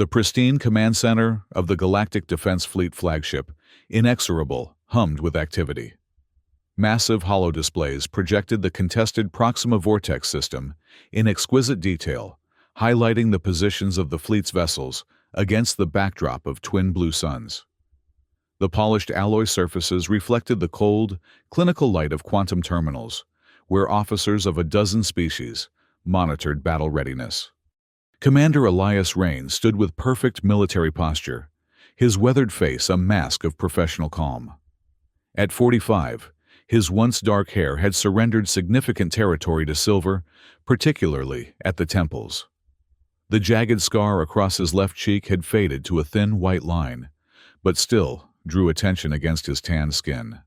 The pristine command center of the Galactic Defense Fleet flagship, inexorable, hummed with activity. Massive holodisplays projected the contested Proxima Vortex system in exquisite detail, highlighting the positions of the fleet's vessels against the backdrop of twin blue suns. The polished alloy surfaces reflected the cold, clinical light of quantum terminals, where officers of a dozen species monitored battle readiness. Commander Elias Rain stood with perfect military posture, his weathered face a mask of professional calm. At 45, his once dark hair had surrendered significant territory to silver, particularly at the temples. The jagged scar across his left cheek had faded to a thin white line, but still drew attention against his tanned skin.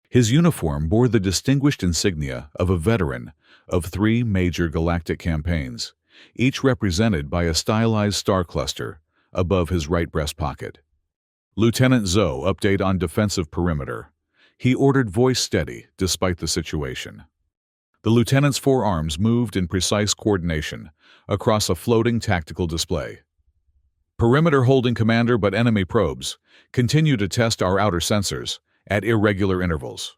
His uniform bore the distinguished insignia of a veteran of 3 major galactic campaigns, each represented by a stylized star cluster above his right breast pocket. Lieutenant Zoe, update on defensive perimeter. He ordered, voice steady despite the situation. The lieutenant's forearms moved in precise coordination across a floating tactical display. Perimeter holding, Commander, but enemy probes continue to test our outer sensors at irregular intervals.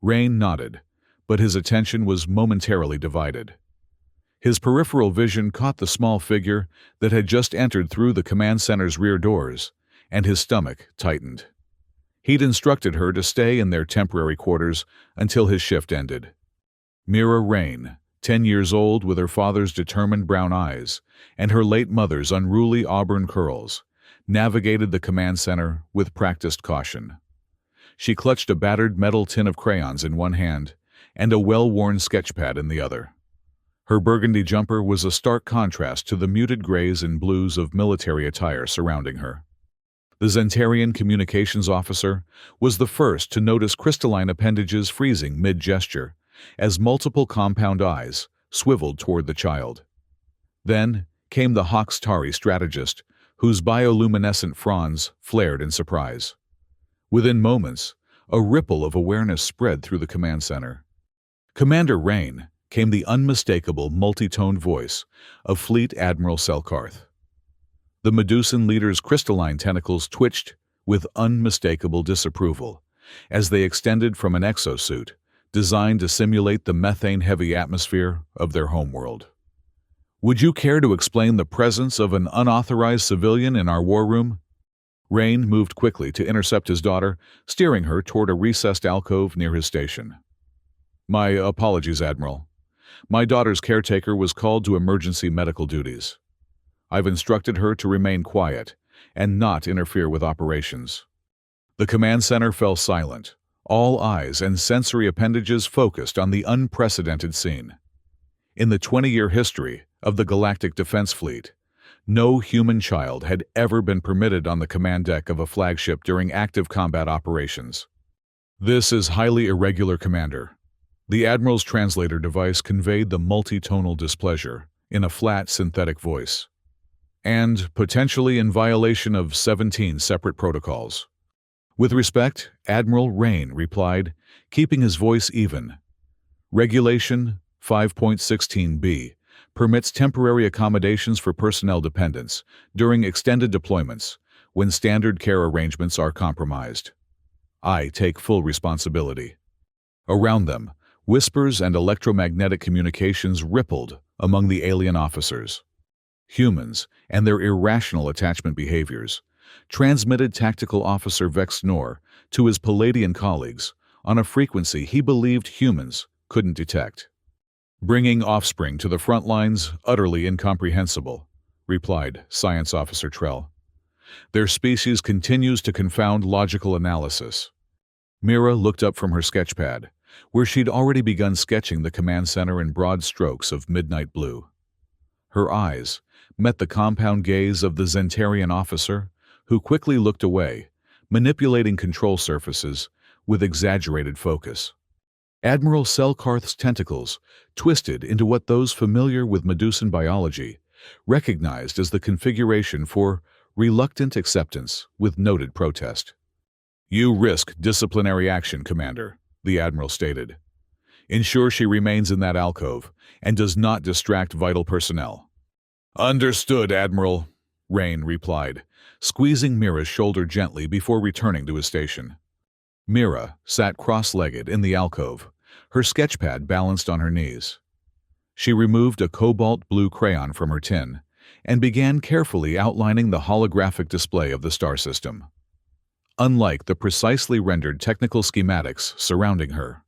Rain nodded, but his attention was momentarily divided. His peripheral vision caught the small figure that had just entered through the command center's rear doors, and his stomach tightened. He'd instructed her to stay in their temporary quarters until his shift ended. Mira Rain, 10 years old, with her father's determined brown eyes and her late mother's unruly auburn curls, navigated the command center with practiced caution. She clutched a battered metal tin of crayons in one hand and a well-worn sketchpad in the other. Her burgundy jumper was a stark contrast to the muted grays and blues of military attire surrounding her. The Zentarian communications officer was the first to notice crystalline appendages freezing mid-gesture as multiple compound eyes swiveled toward the child. Then came the Hawks-Tari strategist, whose bioluminescent fronds flared in surprise. Within moments, a ripple of awareness spread through the command center. Commander Rain, came the unmistakable multi-toned voice of Fleet Admiral Selkarth. The Medusan leader's crystalline tentacles twitched with unmistakable disapproval as they extended from an exosuit designed to simulate the methane-heavy atmosphere of their homeworld. Would you care to explain the presence of an unauthorized civilian in our war room? Rain moved quickly to intercept his daughter, steering her toward a recessed alcove near his station. My apologies, Admiral. My daughter's caretaker was called to emergency medical duties. I've instructed her to remain quiet and not interfere with operations. The command center fell silent, all eyes and sensory appendages focused on the unprecedented scene. In the 20-year history of the Galactic Defense Fleet, no human child had ever been permitted on the command deck of a flagship during active combat operations. This is highly irregular, Commander. The Admiral's translator device conveyed the multi-tonal displeasure in a flat synthetic voice, and potentially in violation of 17 separate protocols. With respect, Admiral Rain replied, keeping his voice even. Regulation 5.16b permits temporary accommodations for personnel dependents during extended deployments when standard care arrangements are compromised. I take full responsibility. Around them, whispers and electromagnetic communications rippled among the alien officers. Humans and their irrational attachment behaviors transmitted Tactical Officer Vex Nor to his Palladian colleagues on a frequency he believed humans couldn't detect. Bringing offspring to the front lines utterly incomprehensible, replied Science Officer Trell. Their species continues to confound logical analysis. Mira looked up from her sketchpad, where she'd already begun sketching the command center in broad strokes of midnight blue. Her eyes met the compound gaze of the Zentarian officer, who quickly looked away, manipulating control surfaces with exaggerated focus. Admiral Selkarth's tentacles twisted into what those familiar with Medusan biology recognized as the configuration for reluctant acceptance with noted protest. You risk disciplinary action, Commander, the Admiral stated. Ensure she remains in that alcove and does not distract vital personnel. Understood, Admiral. Rain replied, squeezing Mira's shoulder gently before returning to his station. Mira sat cross-legged in the alcove, her sketchpad balanced on her knees. She removed a cobalt blue crayon from her tin and began carefully outlining the holographic display of the star system. Unlike the precisely rendered technical schematics surrounding her,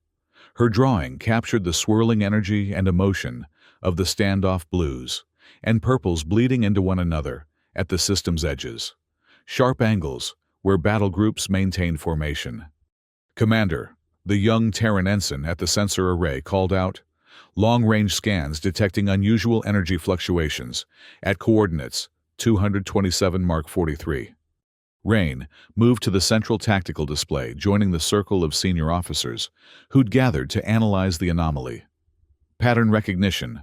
her drawing captured the swirling energy and emotion of the standoff blues and purples bleeding into one another at the system's edges, sharp angles where battle groups maintained formation. "Commander," the young Terran ensign at the sensor array called out, long-range scans detecting unusual energy fluctuations at coordinates 227 Mark 43. Rain moved to the central tactical display, joining the circle of senior officers who'd gathered to analyze the anomaly. Pattern recognition.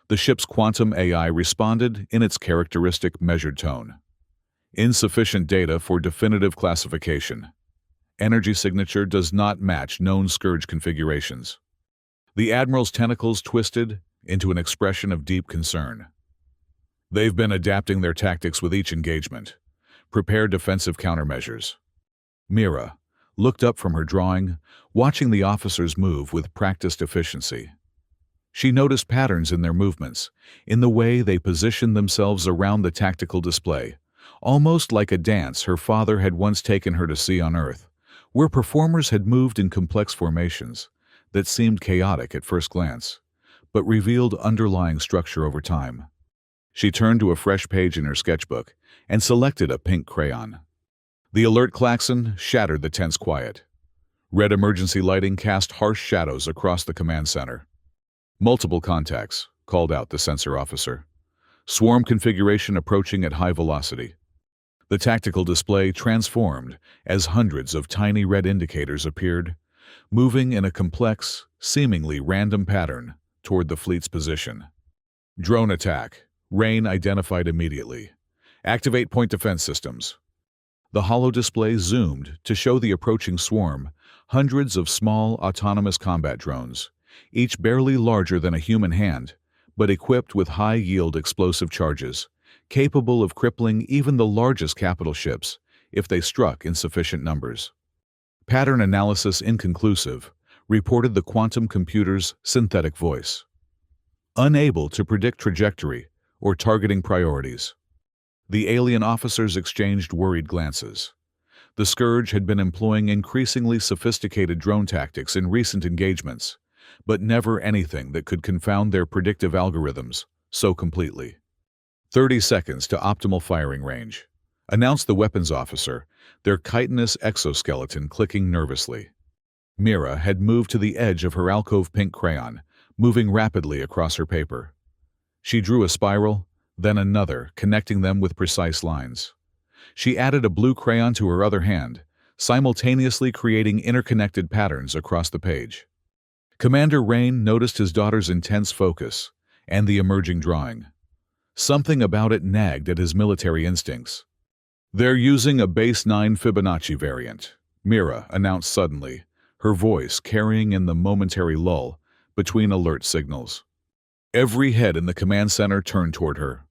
The ship's quantum AI responded in its characteristic measured tone. Insufficient data for definitive classification. Energy signature does not match known scourge configurations. The Admiral's tentacles twisted into an expression of deep concern. They've been adapting their tactics with each engagement. Prepare defensive countermeasures. Mira looked up from her drawing, watching the officers move with practiced efficiency. She noticed patterns in their movements, in the way they positioned themselves around the tactical display, almost like a dance her father had once taken her to see on Earth, where performers had moved in complex formations that seemed chaotic at first glance, but revealed underlying structure over time. She turned to a fresh page in her sketchbook and selected a pink crayon. The alert klaxon shattered the tense quiet. Red emergency lighting cast harsh shadows across the command center. "Multiple contacts," called out the sensor officer. "Swarm configuration approaching at high velocity." The tactical display transformed as hundreds of tiny red indicators appeared, moving in a complex, seemingly random pattern toward the fleet's position. "Drone attack," Rain identified immediately. "Activate point defense systems." The holo display zoomed to show the approaching swarm, hundreds of small autonomous combat drones, each barely larger than a human hand, but equipped with high-yield explosive charges, capable of crippling even the largest capital ships if they struck in sufficient numbers. "Pattern analysis inconclusive," reported the quantum computer's synthetic voice. Unable to predict trajectory or targeting priorities. The alien officers exchanged worried glances. The Scourge had been employing increasingly sophisticated drone tactics in recent engagements, but never anything that could confound their predictive algorithms so completely. 30 seconds to optimal firing range, announced the weapons officer, their chitinous exoskeleton clicking nervously. Mira had moved to the edge of her alcove pink crayon, moving rapidly across her paper. She drew a spiral, then another, connecting them with precise lines. She added a blue crayon to her other hand, simultaneously creating interconnected patterns across the page. Commander Rain noticed his daughter's intense focus and the emerging drawing. Something about it nagged at his military instincts. "They're using a base 9 Fibonacci variant," Mira announced suddenly, her voice carrying in the momentary lull between alert signals. Every head in the command center turned toward her.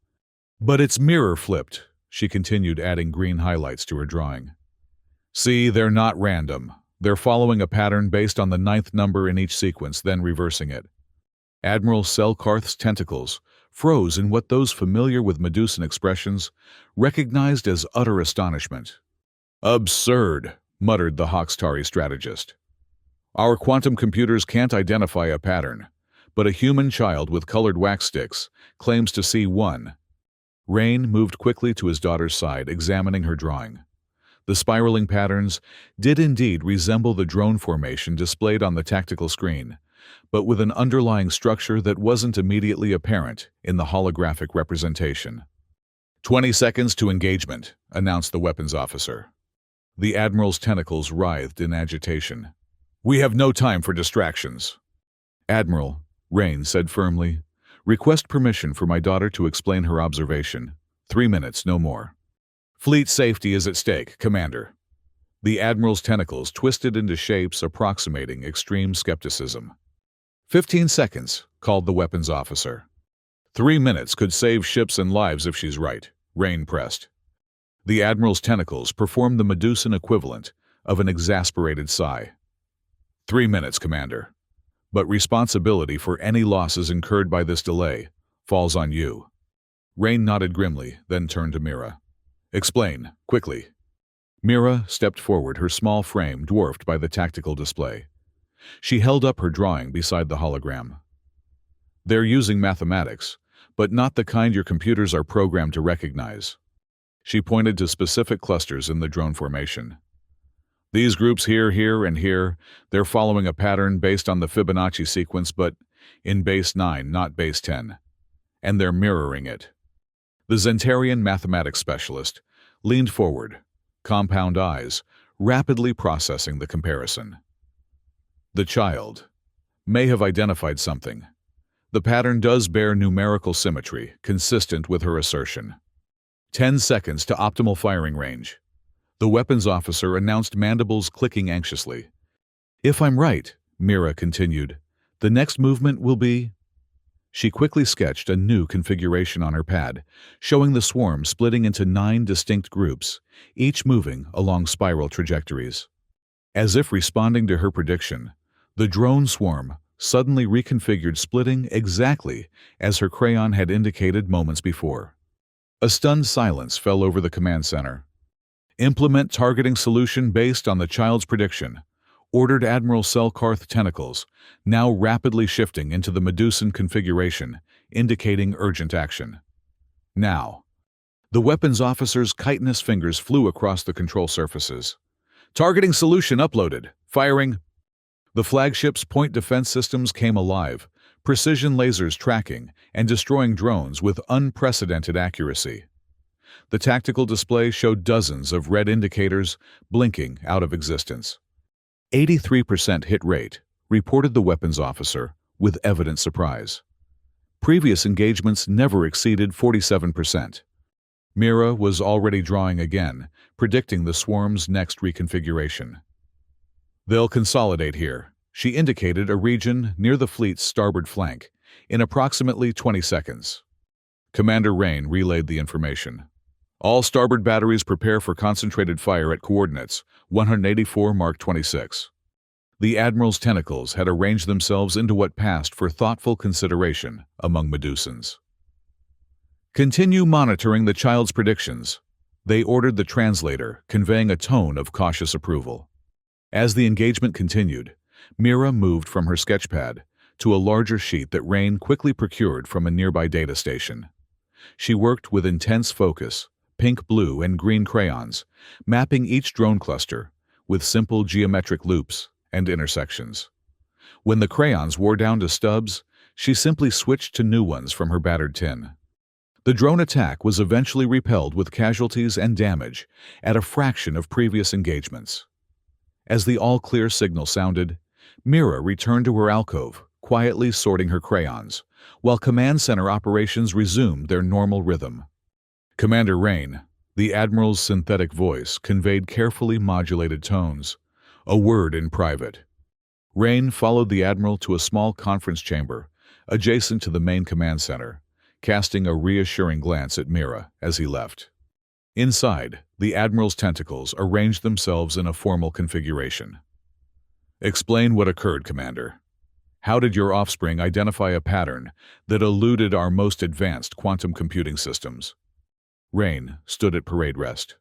"But it's mirror flipped," she continued, adding green highlights to her drawing. "See, they're not random. They're following a pattern based on the 9th number in each sequence, then reversing it." Admiral Selkarth's tentacles froze in what those familiar with Medusan expressions recognized as utter astonishment. "Absurd," muttered the Hawkstari strategist. "Our quantum computers can't identify a pattern, but a human child with colored wax sticks claims to see one." Rain moved quickly to his daughter's side, examining her drawing. The spiraling patterns did indeed resemble the drone formation displayed on the tactical screen, but with an underlying structure that wasn't immediately apparent in the holographic representation. 20 seconds to engagement," announced the weapons officer. The Admiral's tentacles writhed in agitation. "We have no time for distractions." "Admiral," Rain said firmly, "request permission for my daughter to explain her observation. 3 minutes, no more." "Fleet safety is at stake, Commander." The Admiral's tentacles twisted into shapes approximating extreme skepticism. 15 seconds, called the weapons officer. 3 minutes could save ships and lives if she's right, Rain pressed. The Admiral's tentacles performed the Medusan equivalent of an exasperated sigh. 3 minutes, Commander. But responsibility for any losses incurred by this delay falls on you. Rain nodded grimly, then turned to Mira. Explain, quickly. Mira stepped forward, her small frame dwarfed by the tactical display. She held up her drawing beside the hologram. They're using mathematics, but not the kind your computers are programmed to recognize. She pointed to specific clusters in the drone formation. These groups here, and here, they're following a pattern based on the Fibonacci sequence, but in base 9, not base 10. And they're mirroring it. The Zentarian mathematics specialist leaned forward, compound eyes, rapidly processing the comparison. The child may have identified something. The pattern does bear numerical symmetry, consistent with her assertion. 10 seconds to optimal firing range. The weapons officer announced, mandibles clicking anxiously. If I'm right, Mira continued, the next movement will be... She quickly sketched a new configuration on her pad, showing the swarm splitting into 9 distinct groups, each moving along spiral trajectories. As if responding to her prediction, the drone swarm suddenly reconfigured, splitting exactly as her crayon had indicated moments before. A stunned silence fell over the command center. Implement targeting solution based on the child's prediction, ordered Admiral Selkarth tentacles, now rapidly shifting into the Medusan configuration, indicating urgent action. Now. The weapons officer's chitinous fingers flew across the control surfaces. Targeting solution uploaded. Firing. The flagship's point defense systems came alive, precision lasers tracking and destroying drones with unprecedented accuracy. The tactical display showed dozens of red indicators blinking out of existence. 83% hit rate, reported the weapons officer, with evident surprise. Previous engagements never exceeded 47%. Mira was already drawing again, predicting the swarm's next reconfiguration. They'll consolidate here. She indicated a region near the fleet's starboard flank, in approximately 20 seconds. Commander Rain relayed the information. All starboard batteries prepare for concentrated fire at coordinates 184 Mark 26. The Admiral's tentacles had arranged themselves into what passed for thoughtful consideration among Medusans. Continue monitoring the child's predictions, they ordered the translator, conveying a tone of cautious approval. As the engagement continued, Mira moved from her sketchpad to a larger sheet that Rain quickly procured from a nearby data station. She worked with intense focus, pink, blue, and green crayons, mapping each drone cluster with simple geometric loops and intersections. When the crayons wore down to stubs, she simply switched to new ones from her battered tin. The drone attack was eventually repelled with casualties and damage at a fraction of previous engagements. As the all-clear signal sounded, Mira returned to her alcove, quietly sorting her crayons, while command center operations resumed their normal rhythm. Commander Rain, the Admiral's synthetic voice conveyed carefully modulated tones, a word in private. Rain followed the Admiral to a small conference chamber adjacent to the main command center, casting a reassuring glance at Mira as he left. Inside, the Admiral's tentacles arranged themselves in a formal configuration. Explain what occurred, Commander. How did your offspring identify a pattern that eluded our most advanced quantum computing systems? Rain stood at parade rest.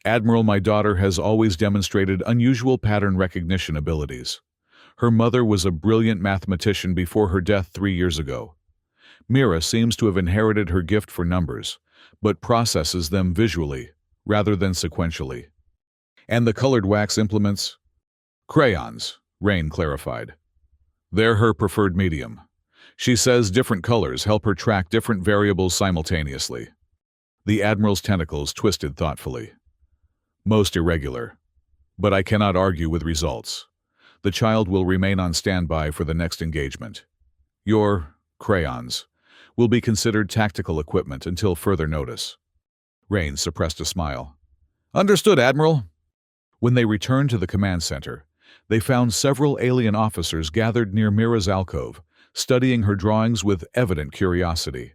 Admiral, my daughter has always demonstrated unusual pattern recognition abilities. Her mother was a brilliant mathematician before her death 3 years ago. Mira seems to have inherited her gift for numbers, but processes them visually rather than sequentially. And the colored wax implements? Crayons, Rain clarified. They're her preferred medium. She says different colors help her track different variables simultaneously. The Admiral's tentacles twisted thoughtfully. Most irregular. But I cannot argue with results. The child will remain on standby for the next engagement. Your crayons will be considered tactical equipment until further notice. Rain suppressed a smile. Understood, Admiral. When they returned to the command center, they found several alien officers gathered near Mira's alcove, studying her drawings with evident curiosity.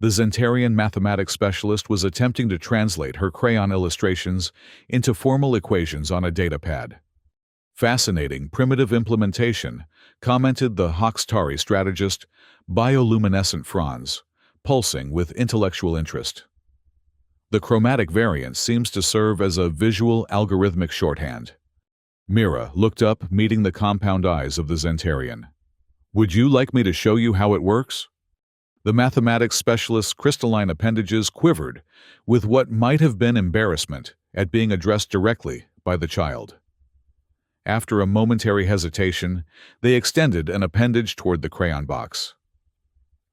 The Zentarian mathematics specialist was attempting to translate her crayon illustrations into formal equations on a datapad. Fascinating primitive implementation, commented the Hoxtari strategist, bioluminescent fronds, pulsing with intellectual interest. The chromatic variance seems to serve as a visual algorithmic shorthand. Mira looked up, meeting the compound eyes of the Zentarian. Would you like me to show you how it works? The mathematics specialist's crystalline appendages quivered with what might have been embarrassment at being addressed directly by the child. After a momentary hesitation, they extended an appendage toward the crayon box.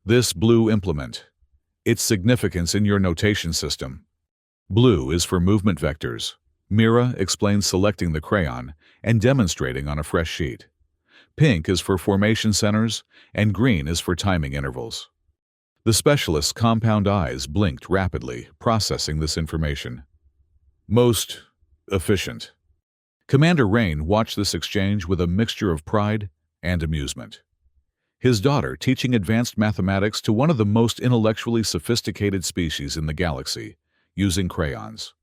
This blue implement. Its significance in your notation system. Blue is for movement vectors. Mira explained, selecting the crayon and demonstrating on a fresh sheet. Pink is for formation centers, and green is for timing intervals. The specialist's compound eyes blinked rapidly, processing this information. Most efficient. Commander Rain watched this exchange with a mixture of pride and amusement. His daughter teaching advanced mathematics to one of the most intellectually sophisticated species in the galaxy, using crayons.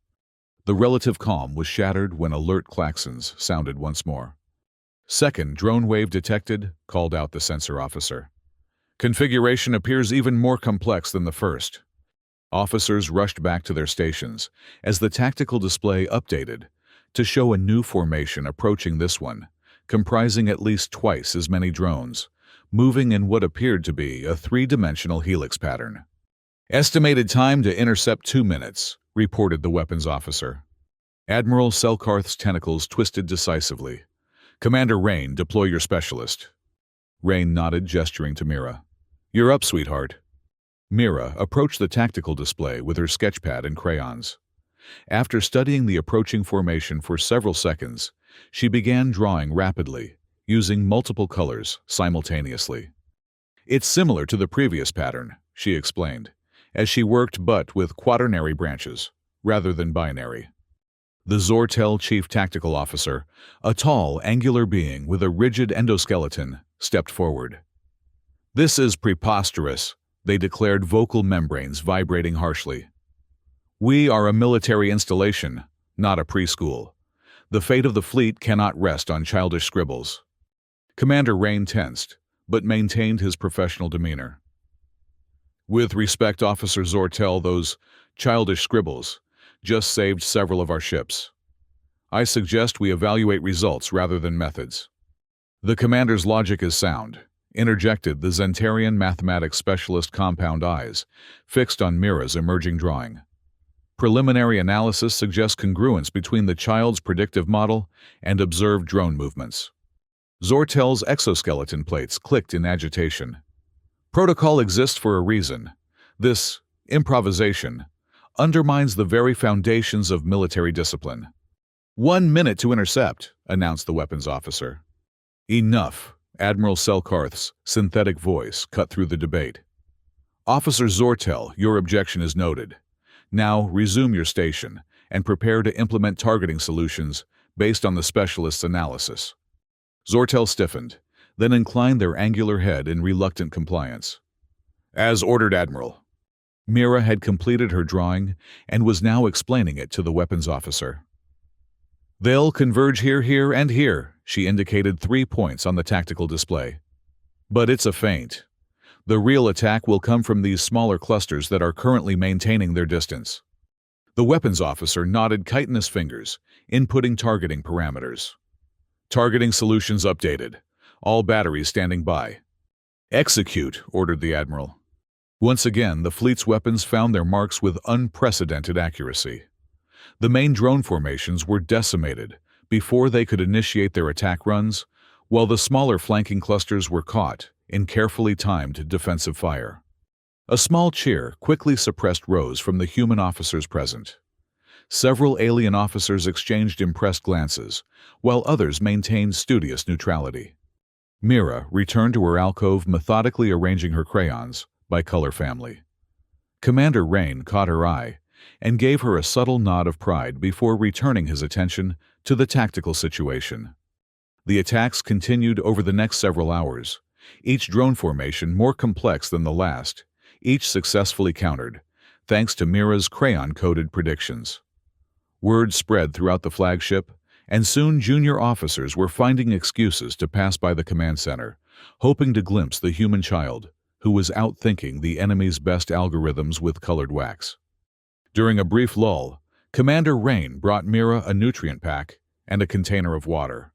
The relative calm was shattered when alert klaxons sounded once more. Second drone wave detected, called out the sensor officer. Configuration appears even more complex than the first. Officers rushed back to their stations as the tactical display updated to show a new formation approaching this one, comprising at least twice as many drones, moving in what appeared to be a three-dimensional helix pattern. Estimated time to intercept 2 minutes, reported the weapons officer. Admiral Selkarth's tentacles twisted decisively. Commander Rain, deploy your specialist. Rain nodded, gesturing to Mira. You're up, sweetheart. Mira approached the tactical display with her sketchpad and crayons. After studying the approaching formation for several seconds, she began drawing rapidly, using multiple colors simultaneously. It's similar to the previous pattern, she explained, as she worked but with quaternary branches, rather than binary. The Zortel Chief Tactical Officer, a tall, angular being with a rigid endoskeleton, stepped forward. This is preposterous, they declared, vocal membranes vibrating harshly. We are a military installation, not a preschool. The fate of the fleet cannot rest on childish scribbles. Commander Rain tensed, but maintained his professional demeanor. With respect, Officer Zortel, those childish scribbles just saved several of our ships. I suggest we evaluate results rather than methods. The commander's logic is sound, interjected the Zentarian mathematics specialist, compound eyes fixed on Mira's emerging drawing. Preliminary analysis suggests congruence between the child's predictive model and observed drone movements. Zortel's exoskeleton plates clicked in agitation. Protocol exists for a reason. This improvisation undermines the very foundations of military discipline. 1 minute to intercept, announced the weapons officer. Enough, Admiral Selkarth's synthetic voice cut through the debate. Officer Zortel, your objection is noted. Now resume your station and prepare to implement targeting solutions based on the specialist's analysis. Zortel stiffened, then inclined their angular head in reluctant compliance. As ordered, Admiral. Mira had completed her drawing and was now explaining it to the weapons officer. They'll converge here, here, and here, she indicated 3 points on the tactical display. But it's a feint. The real attack will come from these smaller clusters that are currently maintaining their distance. The weapons officer nodded chitinous fingers, inputting targeting parameters. Targeting solutions updated. All batteries standing by. Execute, ordered the Admiral. Once again, the fleet's weapons found their marks with unprecedented accuracy. The main drone formations were decimated before they could initiate their attack runs, while the smaller flanking clusters were caught in carefully timed defensive fire. A small cheer quickly suppressed rose from the human officers present. Several alien officers exchanged impressed glances, while others maintained studious neutrality. Mira returned to her alcove, methodically arranging her crayons by color family. Commander Rain caught her eye and gave her a subtle nod of pride before returning his attention to the tactical situation. The attacks continued over the next several hours, each drone formation more complex than the last, each successfully countered, thanks to Mira's crayon-coded predictions. Word spread throughout the flagship, and soon junior officers were finding excuses to pass by the command center, hoping to glimpse the human child, who was outthinking the enemy's best algorithms with colored wax. During a brief lull, Commander Rain brought Mira a nutrient pack and a container of water.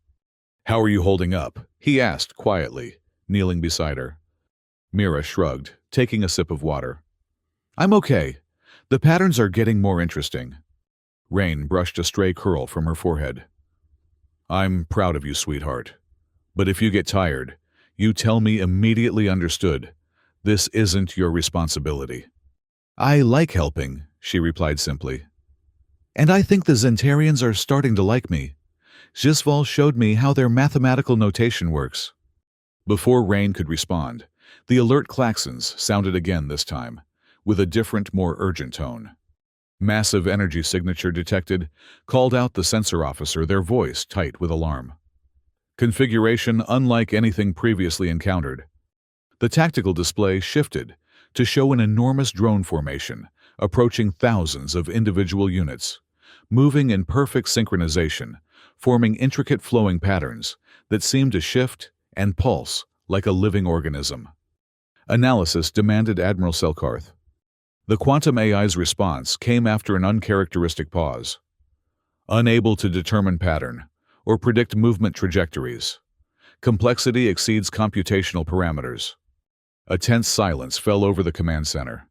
"How are you holding up?" he asked quietly, kneeling beside her. Mira shrugged, taking a sip of water. "I'm okay. The patterns are getting more interesting." Rain brushed a stray curl from her forehead. "I'm proud of you, sweetheart. But if you get tired, you tell me immediately. Understood? This isn't your responsibility." "I like helping," she replied simply. "And I think the Zentarians are starting to like me. Gisval showed me how their mathematical notation works." Before Rain could respond, the alert klaxons sounded again this time, with a different, more urgent tone. "Massive energy signature detected," called out the sensor officer, their voice tight with alarm. "Configuration unlike anything previously encountered." The tactical display shifted to show an enormous drone formation, approaching thousands of individual units, moving in perfect synchronization, forming intricate flowing patterns that seemed to shift and pulse like a living organism. Analysis demanded Admiral Selkarth. The quantum AI's response came after an uncharacteristic pause. "Unable to determine pattern or predict movement trajectories. Complexity exceeds computational parameters." A tense silence fell over the command center.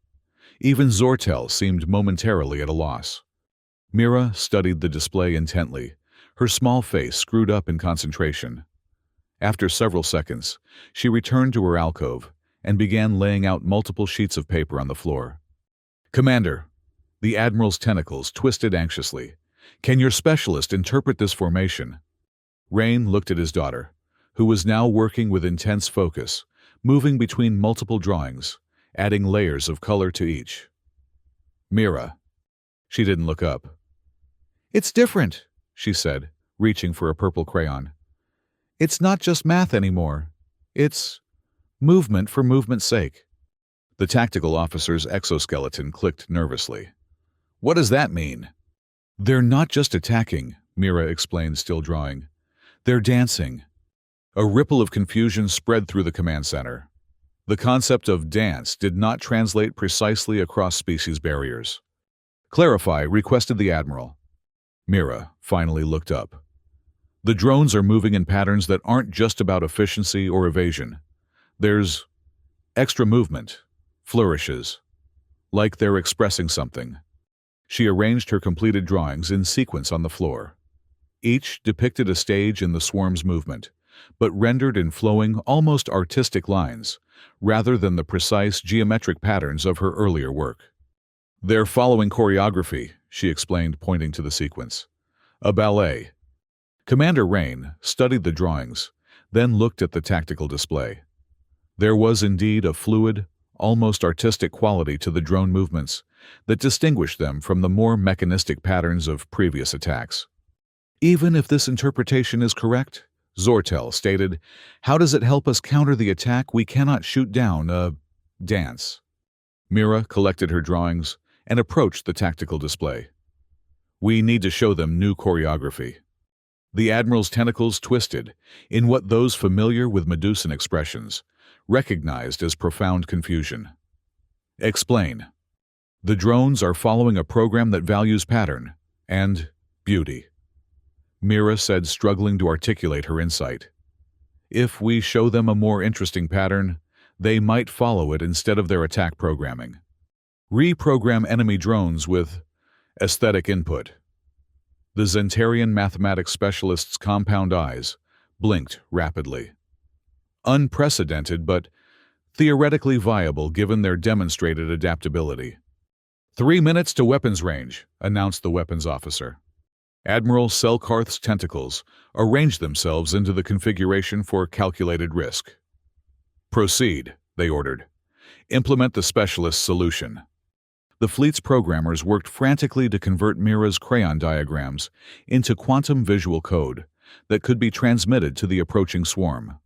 Even Zortel seemed momentarily at a loss. Mira studied the display intently, her small face screwed up in concentration. After several seconds, she returned to her alcove and began laying out multiple sheets of paper on the floor. "Commander," the Admiral's tentacles twisted anxiously, "can your specialist interpret this formation?" Rain looked at his daughter, who was now working with intense focus, moving between multiple drawings, adding layers of color to each. "Mira." She didn't look up. "It's different," she said, reaching for a purple crayon. "It's not just math anymore. It's movement for movement's sake." The tactical officer's exoskeleton clicked nervously. "What does that mean?" "They're not just attacking," Mira explained, still drawing. "They're dancing." A ripple of confusion spread through the command center. The concept of dance did not translate precisely across species barriers. "Clarify," requested the Admiral. Mira finally looked up. "The drones are moving in patterns that aren't just about efficiency or evasion. There's extra movement, flourishes, like they're expressing something." She arranged her completed drawings in sequence on the floor. Each depicted a stage in the swarm's movement, but rendered in flowing, almost artistic lines, rather than the precise geometric patterns of her earlier work. "They're following choreography," she explained, pointing to the sequence. "A ballet." Commander Rain studied the drawings, then looked at the tactical display. There was indeed a fluid, almost artistic quality to the drone movements that distinguished them from the more mechanistic patterns of previous attacks. "Even if this interpretation is correct," Zortel stated, "how does it help us counter the attack we cannot shoot down a dance?" Mira collected her drawings and approached the tactical display. "We need to show them new choreography." The Admiral's tentacles twisted in what those familiar with Medusan expressions recognized as profound confusion. "Explain." "The drones are following a program that values pattern and beauty," Mira said, struggling to articulate her insight. "If we show them a more interesting pattern, they might follow it instead of their attack programming. Reprogram enemy drones with aesthetic input." The Zentarian mathematics specialist's compound eyes blinked rapidly. "Unprecedented, but theoretically viable given their demonstrated adaptability." 3 minutes to weapons range," announced the weapons officer. Admiral Selkarth's tentacles arranged themselves into the configuration for calculated risk. "Proceed," they ordered. "Implement the specialist's solution." The fleet's programmers worked frantically to convert Mira's crayon diagrams into quantum visual code that could be transmitted to the approaching swarm.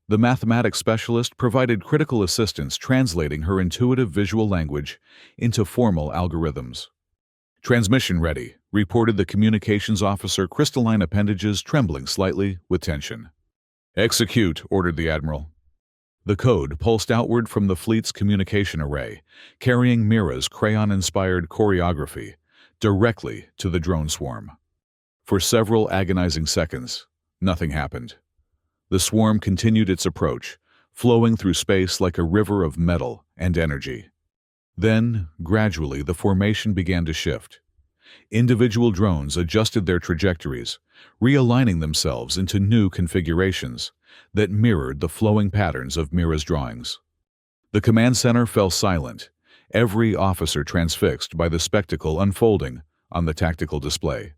The mathematics specialist provided critical assistance translating her intuitive visual language into formal algorithms. "Transmission ready," reported the communications officer, crystalline appendages trembling slightly with tension. "Execute," ordered the admiral. The code pulsed outward from the fleet's communication array, carrying Mira's crayon-inspired choreography directly to the drone swarm. For several agonizing seconds, nothing happened. The swarm continued its approach, flowing through space like a river of metal and energy. Then, gradually, the formation began to shift. Individual drones adjusted their trajectories, realigning themselves into new configurations that mirrored the flowing patterns of Mira's drawings. The command center fell silent, every officer transfixed by the spectacle unfolding on the tactical display.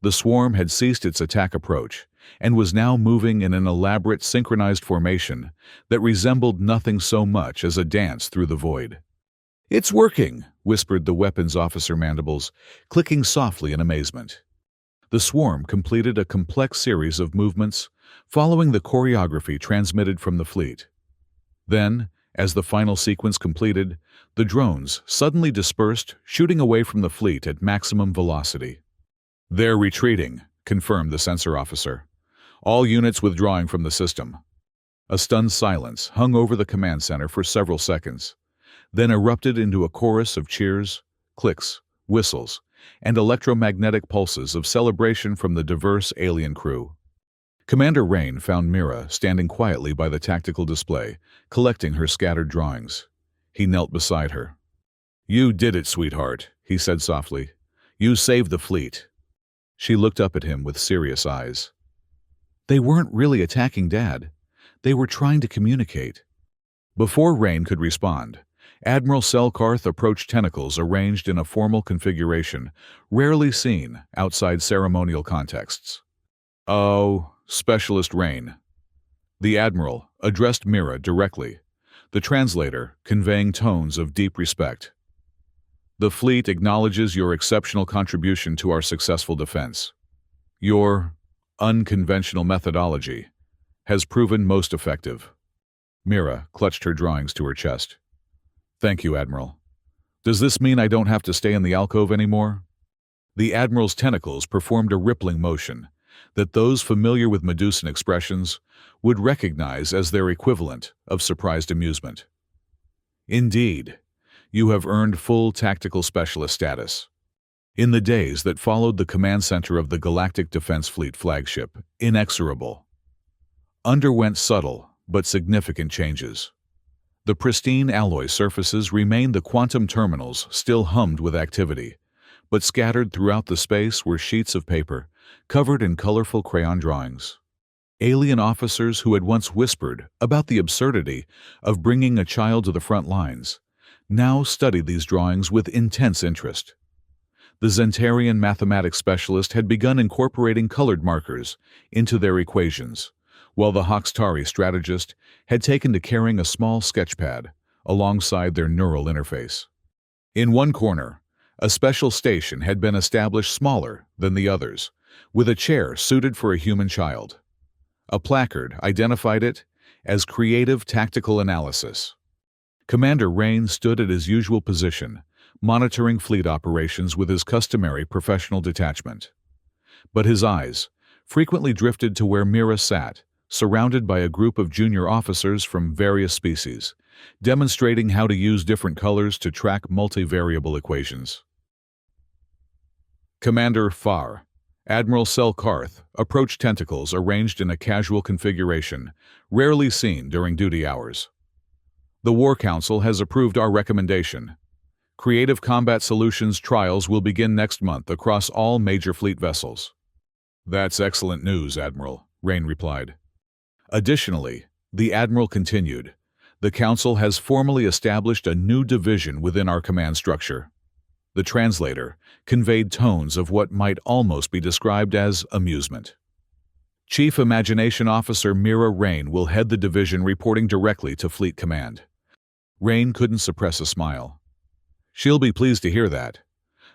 The swarm had ceased its attack approach and was now moving in an elaborate synchronized formation that resembled nothing so much as a dance through the void. "It's working," whispered the weapons officer Mandibles, clicking softly in amazement. The swarm completed a complex series of movements, following the choreography transmitted from the fleet. Then, as the final sequence completed, the drones suddenly dispersed, shooting away from the fleet at maximum velocity. "They're retreating," confirmed the sensor officer. "All units withdrawing from the system." A stunned silence hung over the command center for several seconds, then erupted into a chorus of cheers, clicks, whistles, and electromagnetic pulses of celebration from the diverse alien crew. Commander Rain found Mira standing quietly by the tactical display, collecting her scattered drawings. He knelt beside her. "You did it, sweetheart," he said softly. "You saved the fleet." She looked up at him with serious eyes. "They weren't really attacking Dad. They were trying to communicate." Before Rain could respond, Admiral Selkarth approached tentacles arranged in a formal configuration, rarely seen outside ceremonial contexts. "Oh, Specialist Rain." The Admiral addressed Mira directly, the translator conveying tones of deep respect. "The fleet acknowledges your exceptional contribution to our successful defense. Your unconventional methodology has proven most effective." Mira clutched her drawings to her chest. "Thank you, Admiral. Does this mean I don't have to stay in the alcove anymore?" The Admiral's tentacles performed a rippling motion that those familiar with Medusan expressions would recognize as their equivalent of surprised amusement. "Indeed, you have earned full tactical specialist status." In the days that followed, the command center of the Galactic Defense Fleet flagship, Inexorable, underwent subtle but significant changes. The pristine alloy surfaces remained, the quantum terminals still hummed with activity, but scattered throughout the space were sheets of paper covered in colorful crayon drawings. Alien officers who had once whispered about the absurdity of bringing a child to the front lines now studied these drawings with intense interest. The Zentarian mathematics specialist had begun incorporating colored markers into their equations, while the Hoxtari strategist had taken to carrying a small sketchpad alongside their neural interface. In one corner, a special station had been established, smaller than the others, with a chair suited for a human child. A placard identified it as Creative Tactical Analysis. Commander Rain stood at his usual position, monitoring fleet operations with his customary professional detachment. But his eyes frequently drifted to where Mira sat, surrounded by a group of junior officers from various species, demonstrating how to use different colors to track multivariable equations. Commander Farr, Admiral Selkarth, approached tentacles arranged in a casual configuration, rarely seen during duty hours. "The War Council has approved our recommendation. Creative combat solutions trials will begin next month across all major fleet vessels." "That's excellent news, Admiral," Rain replied. Additionally, the Admiral continued, "The Council has formally established a new division within our command structure." The translator conveyed tones of what might almost be described as amusement. "Chief Imagination Officer Mira Rain will head the division, reporting directly to Fleet Command." Rain couldn't suppress a smile. "She'll be pleased to hear that,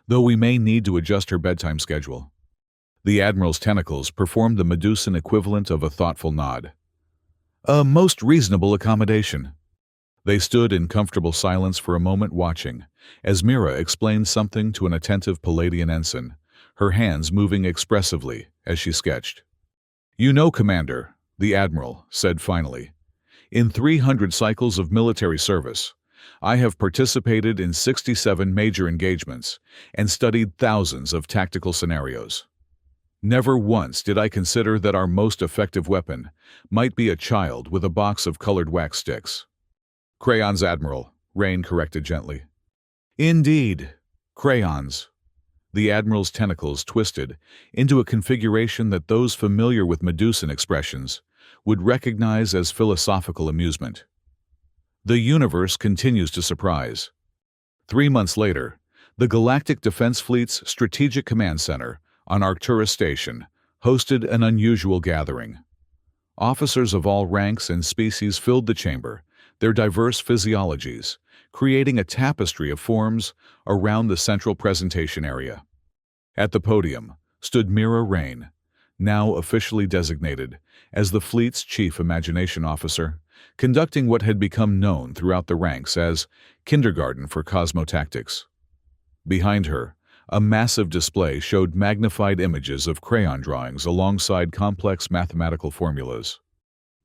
though we may need to adjust her bedtime schedule." The Admiral's tentacles performed the Medusan equivalent of a thoughtful nod. A most reasonable accommodation. They stood in comfortable silence for a moment watching, as Mira explained something to an attentive Palladian ensign, her hands moving expressively as she sketched. "You know, Commander," the Admiral said finally, "in 300 cycles of military service, I have participated in 67 major engagements and studied thousands of tactical scenarios. Never once did I consider that our most effective weapon might be a child with a box of colored wax sticks." "Crayons, Admiral," Rain corrected gently. "Indeed, crayons." The Admiral's tentacles twisted into a configuration that those familiar with Medusan expressions would recognize as philosophical amusement. The universe continues to surprise. 3 months later, the Galactic Defense Fleet's Strategic Command Center on Arcturus Station hosted an unusual gathering. Officers of all ranks and species filled the chamber, their diverse physiologies creating a tapestry of forms around the central presentation area. At the podium stood Mira Rain, now officially designated as the fleet's chief imagination officer, conducting what had become known throughout the ranks as kindergarten for cosmotactics. Behind her, a massive display showed magnified images of crayon drawings alongside complex mathematical formulas.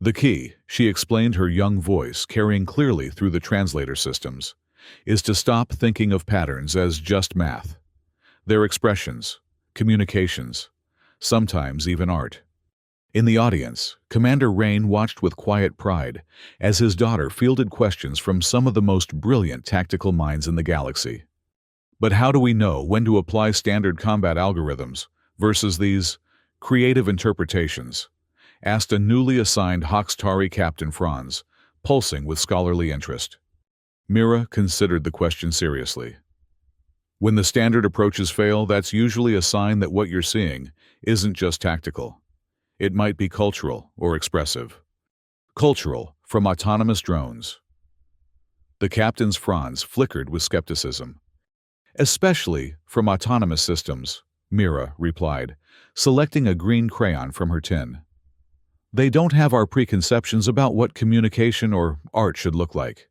"The key," she explained, her young voice carrying clearly through the translator systems, "is to stop thinking of patterns as just math. They're expressions, communications, sometimes even art." In the audience, Commander Rain watched with quiet pride as his daughter fielded questions from some of the most brilliant tactical minds in the galaxy. "But how do we know when to apply standard combat algorithms versus these creative interpretations?" asked a newly assigned Hawkstari Captain Franz, pulsing with scholarly interest. Mira considered the question seriously. "When the standard approaches fail, that's usually a sign that what you're seeing isn't just tactical. It might be cultural or expressive." "Cultural, from autonomous drones." The captain's fronds flickered with skepticism. "Especially from autonomous systems," Mira replied, selecting a green crayon from her tin. "They don't have our preconceptions about what communication or art should look like."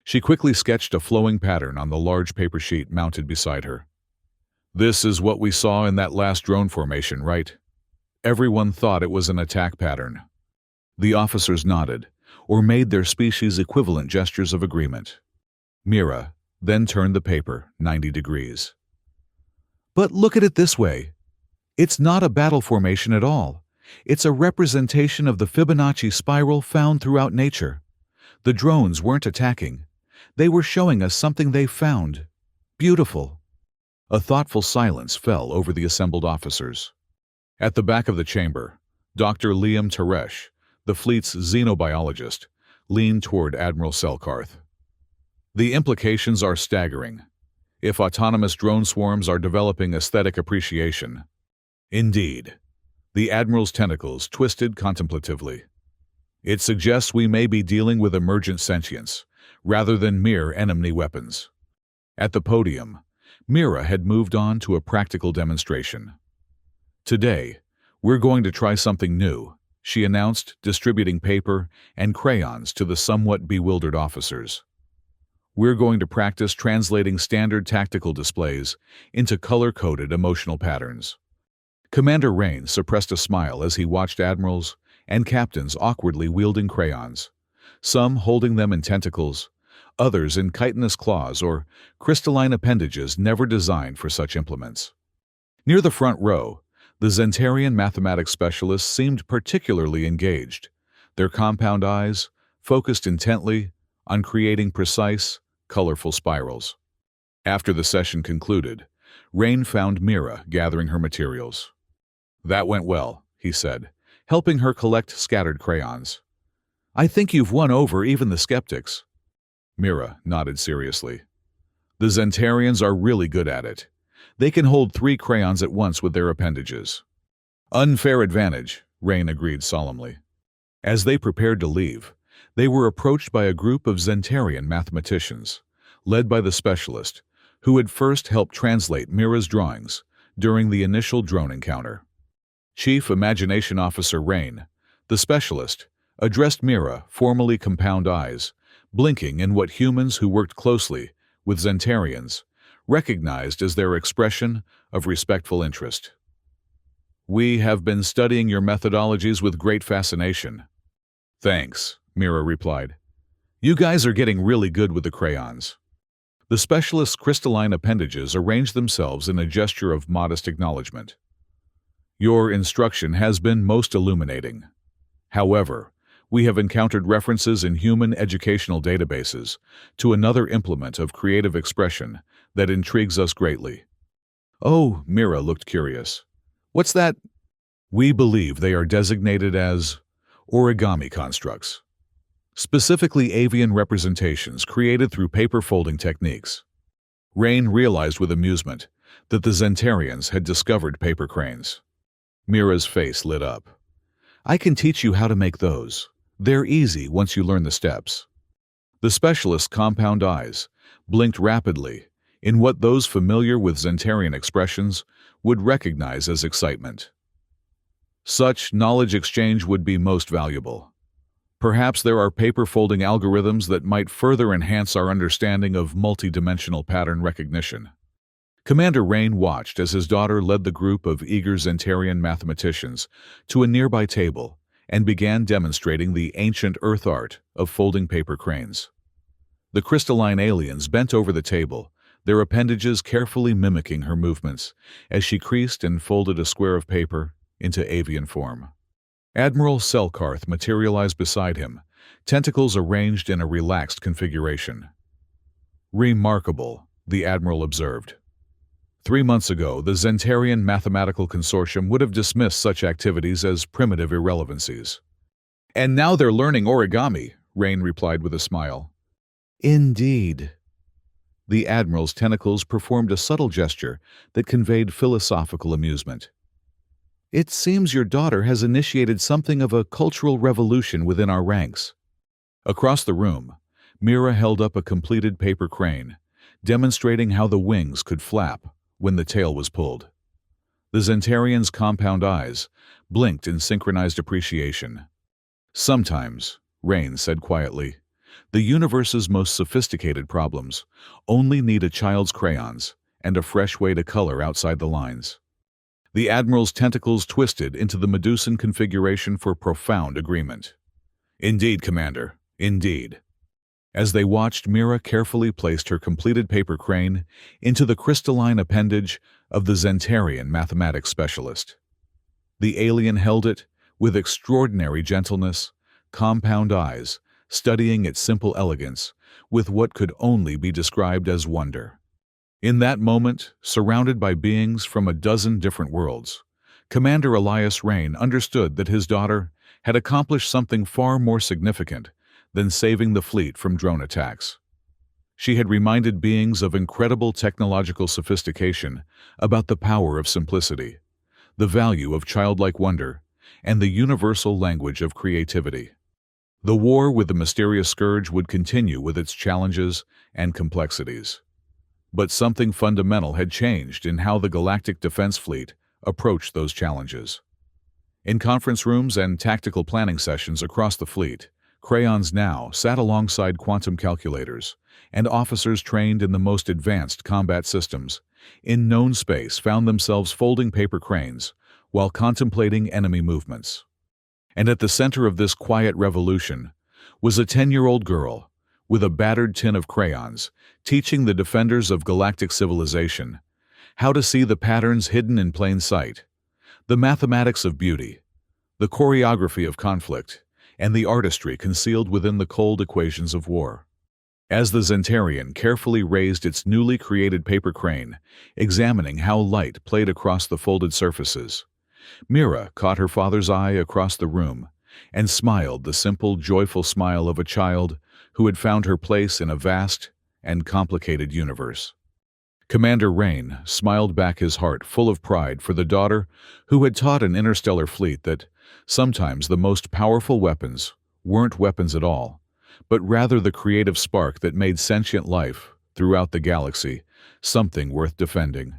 She quickly sketched a flowing pattern on the large paper sheet mounted beside her. "This is what we saw in that last drone formation, right?" Everyone thought it was an attack pattern. The officers nodded, or made their species equivalent gestures of agreement. Mira then turned the paper 90 degrees. "But look at it this way. It's not a battle formation at all. It's a representation of the Fibonacci spiral found throughout nature. The drones weren't attacking. They were showing us something they found. Beautiful." A thoughtful silence fell over the assembled officers. At the back of the chamber, Dr. Liam Teresh, the fleet's xenobiologist, leaned toward Admiral Selkarth. "The implications are staggering. If autonomous drone swarms are developing aesthetic appreciation." "Indeed." The Admiral's tentacles twisted contemplatively. "It suggests we may be dealing with emergent sentience, rather than mere enemy weapons." At the podium, Mira had moved on to a practical demonstration. "Today, we're going to try something new," she announced, distributing paper and crayons to the somewhat bewildered officers. "We're going to practice translating standard tactical displays into color-coded emotional patterns." Commander Rain suppressed a smile as he watched admirals and captains awkwardly wielding crayons, some holding them in tentacles, others in chitinous claws or crystalline appendages never designed for such implements. Near the front row, the Zentarian mathematics specialists seemed particularly engaged, their compound eyes focused intently on creating precise, colorful spirals. After the session concluded, Rain found Mira gathering her materials. "That went well," he said, helping her collect scattered crayons. "I think you've won over even the skeptics." Mira nodded seriously. "The Zentarians are really good at it. They can hold 3 crayons at once with their appendages." "Unfair advantage," Rain agreed solemnly. As they prepared to leave, they were approached by a group of Zentarian mathematicians, led by the specialist, who had first helped translate Mira's drawings during the initial drone encounter. Chief Imagination Officer Rain, the specialist, addressed Mira, formally compound eyes, blinking in what humans who worked closely with Zentarians recognized as their expression of respectful interest. "We have been studying your methodologies with great fascination." "Thanks," Mira replied. "You guys are getting really good with the crayons." The specialist's crystalline appendages arranged themselves in a gesture of modest acknowledgement. "Your instruction has been most illuminating. However, we have encountered references in human educational databases to another implement of creative expression that intrigues us greatly." "Oh," Mira looked curious. "What's that?" "We believe they are designated as origami constructs, specifically avian representations created through paper folding techniques." Rain realized with amusement that the Zentarians had discovered paper cranes. Mira's face lit up. "I can teach you how to make those. They're easy once you learn the steps." The specialist's compound eyes blinked rapidly in what those familiar with Zentarian expressions would recognize as excitement. Such knowledge exchange would be most valuable. Perhaps there are paper folding algorithms that might further enhance our understanding of multidimensional pattern recognition. Commander Rain watched as his daughter led the group of eager Zentarian mathematicians to a nearby table and began demonstrating the ancient earth art of folding paper cranes. The crystalline aliens bent over the table, their appendages carefully mimicking her movements as she creased and folded a square of paper into avian form. Admiral Selkarth materialized beside him, tentacles arranged in a relaxed configuration. "Remarkable," the Admiral observed. 3 months ago, the Zentarian Mathematical Consortium would have dismissed such activities as primitive irrelevancies. "And now they're learning origami," Rain replied with a smile. "Indeed." The Admiral's tentacles performed a subtle gesture that conveyed philosophical amusement. "It seems your daughter has initiated something of a cultural revolution within our ranks." Across the room, Mira held up a completed paper crane, demonstrating how the wings could flap when the tail was pulled. The Zentarian's compound eyes blinked in synchronized appreciation. "Sometimes," Rain said quietly, "the universe's most sophisticated problems only need a child's crayons and a fresh way to color outside the lines." The Admiral's tentacles twisted into the Medusan configuration for profound agreement. "Indeed, Commander, indeed." As they watched, Mira carefully placed her completed paper crane into the crystalline appendage of the Zentarian mathematics specialist. The alien held it with extraordinary gentleness, compound eyes studying its simple elegance with what could only be described as wonder. In that moment, surrounded by beings from a dozen different worlds, Commander Elias Rain understood that his daughter had accomplished something far more significant than saving the fleet from drone attacks. She had reminded beings of incredible technological sophistication about the power of simplicity, the value of childlike wonder, and the universal language of creativity. The war with the mysterious scourge would continue with its challenges and complexities. But something fundamental had changed in how the Galactic Defense Fleet approached those challenges. In conference rooms and tactical planning sessions across the fleet, Crayons now sat alongside quantum calculators, and officers trained in the most advanced combat systems in known space found themselves folding paper cranes while contemplating enemy movements. And at the center of this quiet revolution was a 10-year-old girl with a battered tin of crayons, teaching the defenders of galactic civilization how to see the patterns hidden in plain sight, the mathematics of beauty, the choreography of conflict, and the artistry concealed within the cold equations of war. As the Zentarian carefully raised its newly created paper crane, examining how light played across the folded surfaces, Mira caught her father's eye across the room and smiled the simple, joyful smile of a child who had found her place in a vast and complicated universe. Commander Rain smiled back, his heart full of pride for the daughter who had taught an interstellar fleet that sometimes the most powerful weapons weren't weapons at all, but rather the creative spark that made sentient life throughout the galaxy something worth defending.